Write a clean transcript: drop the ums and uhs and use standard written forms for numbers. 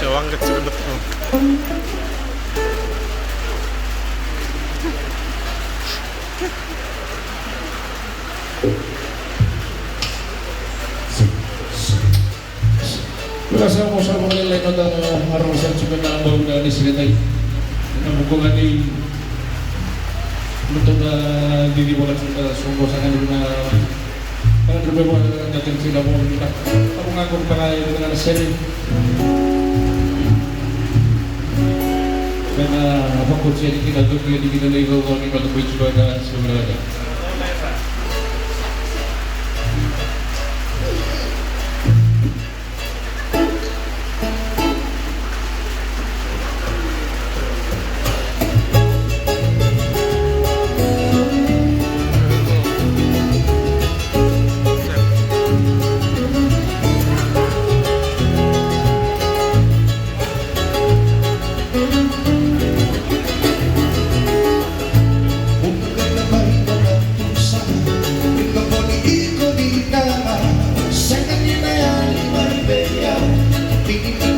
Angkat sebentar. Berasa mo sa mga nilay na harusan sa mga na ni Sinatay na bukungan ni betul na dinimulan sa sumbo sa kanila na parang nabi mo natin sila mo kita ako nga kung pakain na nasari kaya apakot siya di kinagod kaya di kinaligaw ko ni Matupoy Chibaga sa mga Sa kanila ay may beya, tingin